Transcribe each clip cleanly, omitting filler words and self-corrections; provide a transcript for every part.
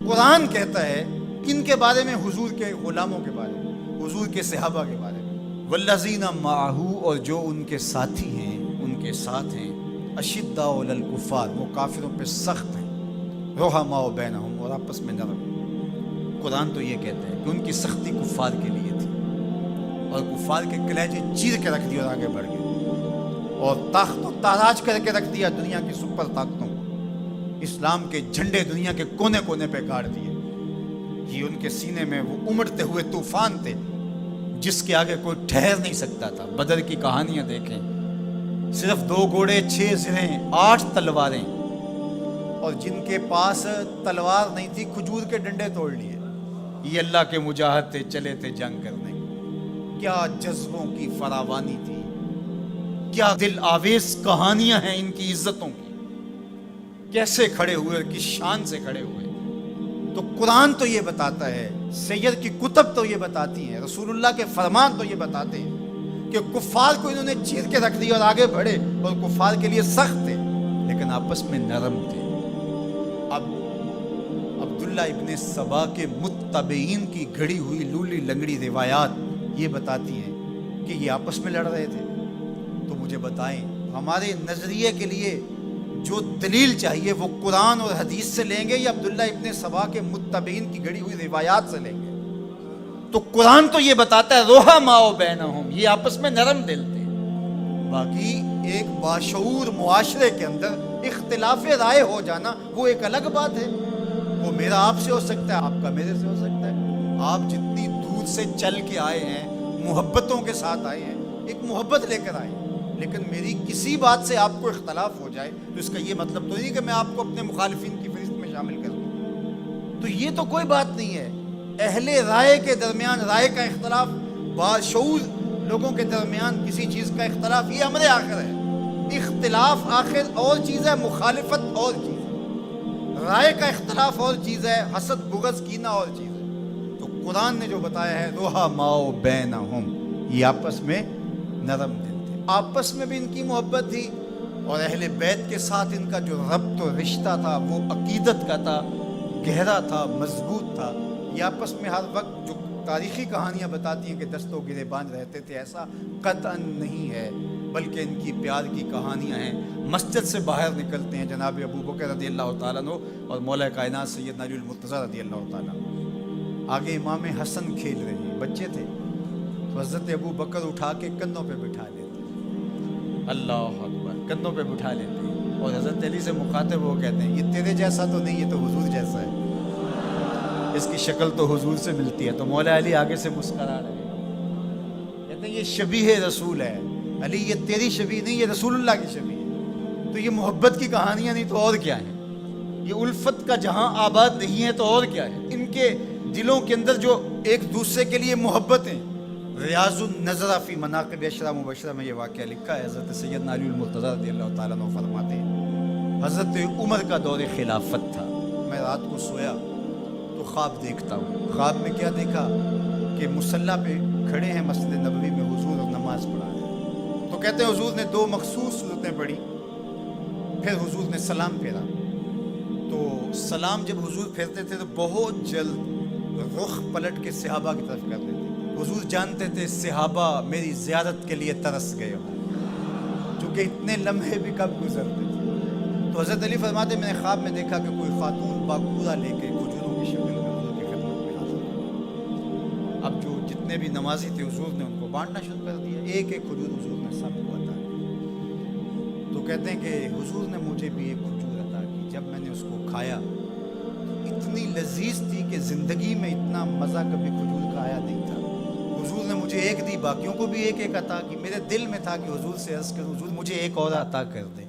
قرآن کہتا ہے کن کے بارے میں؟ حضور کے غلاموں کے بارے میں، حضور کے صحابہ کے بارے میں، والذین معہ، اور جو ان کے ساتھی ہیں، ان کے ساتھ ہیں، اشداء علی الکفار، وہ کافروں پہ سخت ہیں، رحماء بینہم، اور آپس میں نرم۔ قرآن تو یہ کہتا ہے کہ ان کی سختی کفار کے لیے تھی، اور کفار کے کلیجے چیر کے رکھ دیا اور آگے بڑھ گئے، اور تاخت و تاراج کر کے رکھ دیا دنیا کی سپر طاقتوں کو، اسلام کے جھنڈے دنیا کے کونے کونے پہ گاڑ دیے، کہ ان کے سینے میں وہ امڑتے ہوئے طوفان تھے جس کے آگے کوئی ٹھہر نہیں سکتا تھا۔ بدر کی کہانیاں دیکھیں، صرف 2 گھوڑے، 6 زرہیں، 8 تلواریں، اور جن کے پاس تلوار نہیں تھی کھجور کے ڈنڈے توڑ لیے۔ یہ اللہ کے مجاہد تھے، چلے تھے جنگ کرنے۔ کیا جذبوں کی فراوانی تھی، کیا دل آویز کہانیاں ہیں ان کی عزتوں کی، کیسے کھڑے ہوئے، کس شان سے کھڑے ہوئے۔ تو قرآن تو یہ بتاتا ہے، سید کی کتب تو یہ بتاتی ہیں، رسول اللہ کے فرمان تو یہ بتاتے ہیں کہ کفار کو انہوں نے چیر کے رکھ دیا اور آگے بڑھے، اور کفار کے لیے سخت تھے لیکن آپس میں نرم تھے۔ اب عبداللہ ابن سبا کے متبعین کی گھڑی ہوئی لولی لنگڑی روایات یہ بتاتی ہیں کہ یہ آپس میں لڑ رہے تھے۔ تو مجھے بتائیں، ہمارے نظریے کے لیے جو دلیل چاہیے وہ قرآن اور حدیث سے لیں گے یا عبداللہ ابن سبا کے متبعین کی گھڑی ہوئی روایات سے لیں گے؟ تو قرآن تو یہ بتاتا ہے رحماء بینہم، یہ آپس میں نرم دل تھے۔ باقی ایک باشعور معاشرے کے اندر اختلاف رائے ہو جانا وہ ایک الگ بات ہے، وہ میرا آپ سے ہو سکتا ہے، آپ کا میرے سے ہو سکتا ہے۔ آپ جتنی دور سے چل کے آئے ہیں، محبتوں کے ساتھ آئے ہیں، ایک محبت لے کر آئے ہیں، لیکن میری کسی بات سے آپ کو اختلاف ہو جائے تو اس کا یہ مطلب تو نہیں کہ میں آپ کو اپنے مخالفین کی فہرست میں شامل کر دوں۔ تو یہ تو کوئی بات نہیں ہے۔ اہل رائے کے درمیان رائے کا اختلاف، باشعور لوگوں کے درمیان کسی چیز کا اختلاف، یہ امر آخر ہے۔ اختلاف آخر اور چیز ہے، مخالفت اور چیز ہے، رائے کا اختلاف اور چیز ہے، حسد بغض کینہ اور چیز ہے۔ تو قرآن نے جو بتایا ہے رحماء بینہم، یہ آپس میں نرم دل تھے، آپس میں بھی ان کی محبت تھی، اور اہل بیت کے ساتھ ان کا جو ربط و رشتہ تھا وہ عقیدت کا تھا، گہرا تھا، مضبوط تھا۔ یہ آپس میں ہر وقت جو تاریخی کہانیاں بتاتی ہیں کہ دست و گریبان رہتے تھے، ایسا قطعاً نہیں ہے، بلکہ ان کی پیار کی کہانیاں ہیں۔ مسجد سے باہر نکلتے ہیں جناب ابو بکر رضی اللہ تعالیٰ عنہ اور مولا کائنات سیدنا علی المرتضیٰ رضی اللہ تعالیٰ عنہ، آگے امام حسن کھیل رہے ہیں، بچے تھے، تو حضرت ابو بکر اٹھا کے کندھوں پہ بٹھا لیتے، اللہ اکبر، کندھوں پہ بٹھا لیتے ہیں، اور حضرت علی سے مخاطب وہ کہتے ہیں یہ تیرے جیسا تو نہیں، یہ تو حضور جیسا ہے، اس کی شکل تو حضور سے ملتی ہے۔ تو مولا علی آگے سے مسکرا رہے ہیں، کہتے ہیں یہ شبیہ رسول ہے، علی یہ تیری شبیہ نہیں، یہ رسول اللہ کی شبیہ ہے۔ تو یہ محبت کی کہانیاں نہیں تو اور کیا ہیں؟ یہ الفت کا جہاں آباد نہیں ہے تو اور کیا ہے؟ ان کے دلوں کے اندر جو ایک دوسرے کے لیے محبتیں۔ ریاض النظرہ فی مناقب اشرا مبشرہ میں یہ واقعہ لکھا ہے، حضرت سیدنا علی المرتضیٰ رضی اللہ تعالیٰ عنہ فرماتے ہیں حضرت عمر کا دور خلافت تھا، میں رات کو سویا تو خواب دیکھتا ہوں۔ خواب میں کیا دیکھا کہ مصلی پہ کھڑے ہیں مسجد نبوی میں حضور اور نماز پڑھا رہے ہیں۔ تو کہتے ہیں حضور نے 2 مخصوص صورتیں پڑھی، پھر حضور نے سلام پھیرا۔ تو سلام جب حضور پھیرتے تھے تو بہت جلد رخ پلٹ کے صحابہ کی طرف کرتے تھے۔ حضور جانتے تھے صحابہ میری زیارت کے لیے ترس گئے ہوں، چونکہ اتنے لمحے بھی کب گزرتے تھے۔ تو حضرت علی فرماتے میں نے خواب میں دیکھا کہ کوئی خاتون باکورہ لے کے کھجوروں کی شکل میں حضور کی خدمت میں حاضر۔ اب جو جتنے بھی نمازی تھے حضور نے ان کو بانٹنا شروع کر دیا، ایک ایک کھجور حضور نے سب کو عطا کی۔ تو کہتے ہیں کہ حضور نے مجھے بھی ایک کھجور عطا کی، جب میں نے اس کو کھایا تو اتنی لذیذ تھی کہ زندگی میں اتنا مزہ کبھی کھجور کا آیا نہیں تھا۔ حضور نے مجھے ایک دی، باقیوں کو بھی ایک ایک عطا کی۔ میرے دل میں تھا کہ حضور سے عرض کروں حضور مجھے ایک اور عطا کر دے،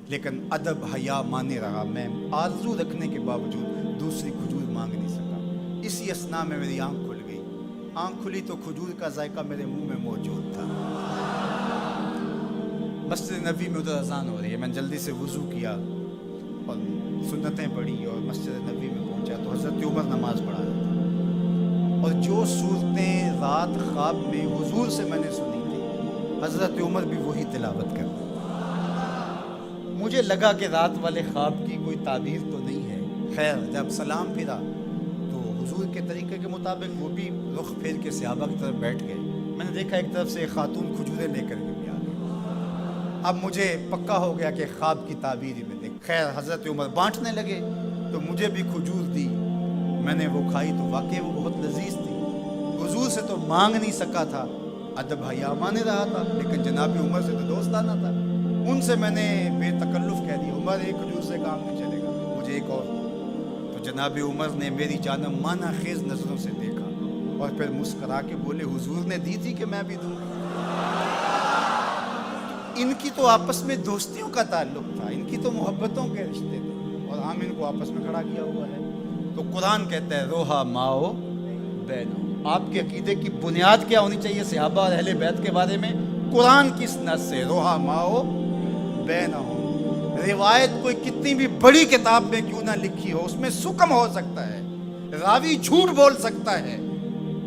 لیکن ادب حیا مانے رہا، میں آرزو رکھنے کے باوجود دوسری کھجور مانگ نہیں سکا۔ اسی اثناء میں میری آنکھ کھل گئی، آنکھ کھلی تو کھجور کا ذائقہ میرے منہ میں موجود تھا۔ مسجد نبوی میں ادھر اذان ہو رہی ہے، میں نے جلدی سے وضو کیا اور سنتیں پڑھی اور مسجد نبوی میں پہنچا تو حضرت عمر نماز پڑھا رہے تھے، اور جو صورتیں رات خواب میں حضور سے میں نے سنی تھی حضرت عمر بھی وہی تلاوت کرتے۔ مجھے لگا کہ رات والے خواب کی کوئی تعبیر تو نہیں ہے، خیر جب سلام پھرا تو حضور کے طریقے کے مطابق وہ بھی رخ پھیر کے صحابہ کی طرف بیٹھ گئے. میں نے دیکھا ایک طرف سے ایک خاتون کھجوریں لے کر کے بھی آ گئی. اب مجھے پکا ہو گیا کہ خواب کی تعبیر ہی میں دیکھ. خیر حضرت عمر بانٹنے لگے تو مجھے بھی کھجور دی. میں نے وہ کھائی تو واقعی وہ بہت لذیذ تھی. حضور سے تو مانگ نہیں سکا تھا, ادب حیا مانے رہا تھا, لیکن جناب عمر سے تو دوستانہ تھا. ان سے میں نے بے تکلف کہہ دیا, عمر ایک کھجور سے کام نہیں چلے گا, مجھے ایک اور. تو جناب عمر نے میری جانب مانا خیز نظروں سے دیکھا اور پھر مسکرا کے بولے, حضور نے دی تھی کہ میں بھی دوں. ان کی تو آپس میں دوستیوں کا تعلق تھا, ان کی تو محبتوں کے رشتے تھے, اور ہم ان کو آپس میں کھڑا کیا ہوا ہے. تو قرآن کہتا ہے روحا ماؤ بینو. آپ کے عقیدے کی بنیاد کیا ہونی چاہیے صحابہ اور اہل بیت کے بارے میں؟ قرآن کس نص سے روحا ماؤ بینہم. روایت کوئی کتنی بھی بڑی کتاب میں کیوں نہ لکھی ہو, اس میں سکم ہو سکتا ہے, راوی جھوٹ بول سکتا ہے,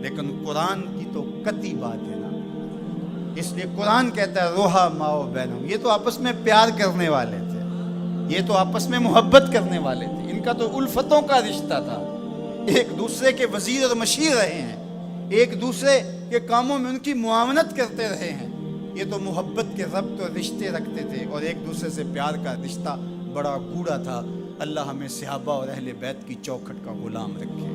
لیکن قرآن کی تو قطعی بات ہے نا. اس لیے قرآن کہتا ہے روحا ماؤ بینہم. یہ تو آپس میں پیار کرنے والے تھے, یہ تو آپس میں محبت کرنے والے تھے, ان کا تو الفتوں کا رشتہ تھا, ایک دوسرے کے وزیر اور مشیر رہے ہیں, ایک دوسرے کے کاموں میں ان کی معاونت کرتے رہے ہیں. یہ تو محبت کے ربط اور رشتے رکھتے تھے, اور ایک دوسرے سے پیار کا رشتہ بڑا گوڑا تھا. اللہ ہمیں صحابہ اور اہل بیت کی چوکھٹ کا غلام رکھے.